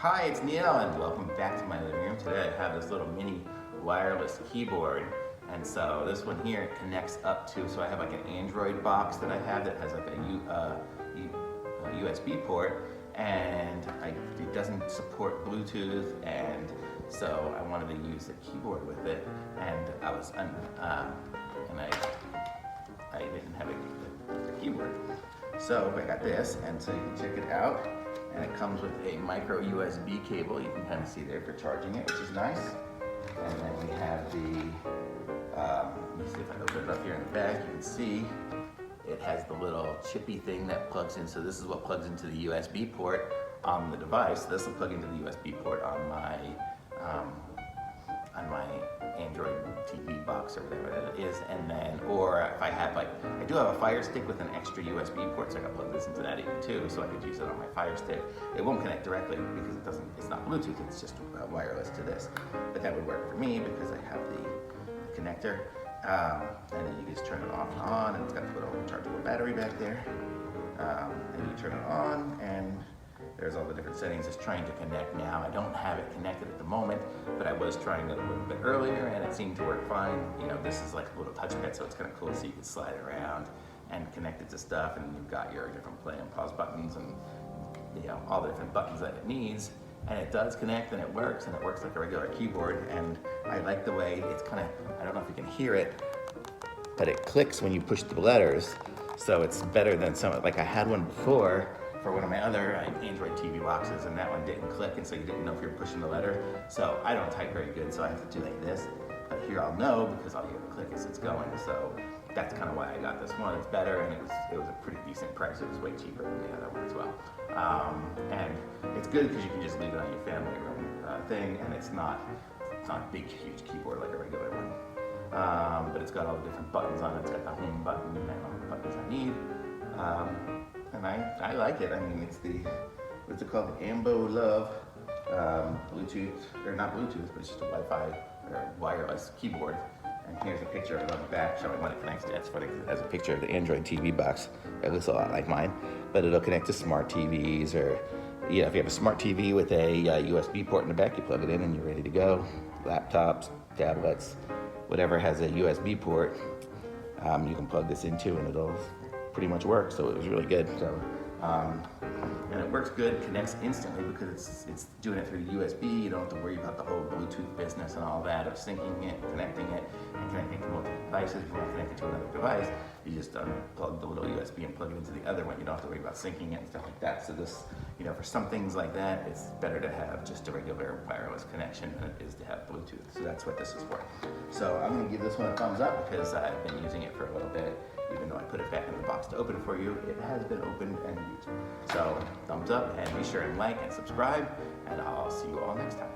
Hi, it's Neil, and welcome back to my living room. Today I have this little mini wireless keyboard, and so this one here connects up to, so I have like an Android box that I have that has like a USB port, and it doesn't support Bluetooth, and so I wanted to use the keyboard with it, and I didn't have a keyboard. So I got this, and so you can check it out. And it comes with a micro USB cable. You can kind of see there for charging it, which is nice. And then we have the, let me see if I can open it up here in the back. You can see it has the little chippy thing that plugs in. So this is what plugs into the USB port on the device. This will plug into the USB port on my Android TV box or whatever it is. And then, or if I have I do have a Fire Stick with an extra USB port, so I can plug this into that even too, so I could use it on my Fire Stick. It won't connect directly because it's not Bluetooth, it's just wireless to this. But that would work for me because I have the connector. And then you just turn it off and on, and it's got the little rechargeable battery back there. And you turn it on, and there's all the different settings. It's trying to connect now. I don't have it connected at the moment, but I was trying it a little bit earlier, and it seemed to work fine. You know, this is like a little touchpad, so it's kind of cool, so you can slide around and connect it to stuff, and you've got your different play and pause buttons and, you know, all the different buttons that it needs. And it does connect, and it works like a regular keyboard. And I like the way it's kind of, I don't know if you can hear it, but it clicks when you push the letters. So it's better than like I had one before for one of my other Android TV boxes, and that one didn't click, and so you didn't know if you were pushing the letter. So I don't type very good, so I have to do like this. But here I'll know because I'll hear the click as it's going. So that's kind of why I got this one. It's better, and it was a pretty decent price. It was way cheaper than the other one as well. And it's good because you can just leave it on your family room thing, and it's not a big, huge keyboard like a regular one. But it's got all the different buttons on it. It's got the home button and all the buttons I need. And I like it. I mean, it's what's it called? The AmboLove Bluetooth, or not Bluetooth, but it's just a Wi-Fi or wireless keyboard. And here's a picture of it on the back showing what it connects to. It's funny because it has a picture of the Android TV box. It looks a lot like mine, but it'll connect to smart TVs, or if you have a smart TV with a USB port in the back, you plug it in and you're ready to go. Laptops, tablets, whatever has a USB port, you can plug this into, and it'll pretty much work. So it was really good. So and it works good, connects instantly because it's doing it through USB. You don't have to worry about the whole Bluetooth business and all that of syncing it, connecting it, and connecting to multiple devices. If you want to connect it to another device, you just unplug the little USB and plug it into the other one. You don't have to worry about syncing it and stuff like that. So this, for some things like that, it's better to have just a regular wireless connection than it is to have Bluetooth. So that's what this is for. So I'm going to give this one a thumbs up because I've been using it for a little bit. Even though I put it back in the box to open it for you, it has been opened and used. So thumbs up, and be sure and like and subscribe, and I'll see you all next time.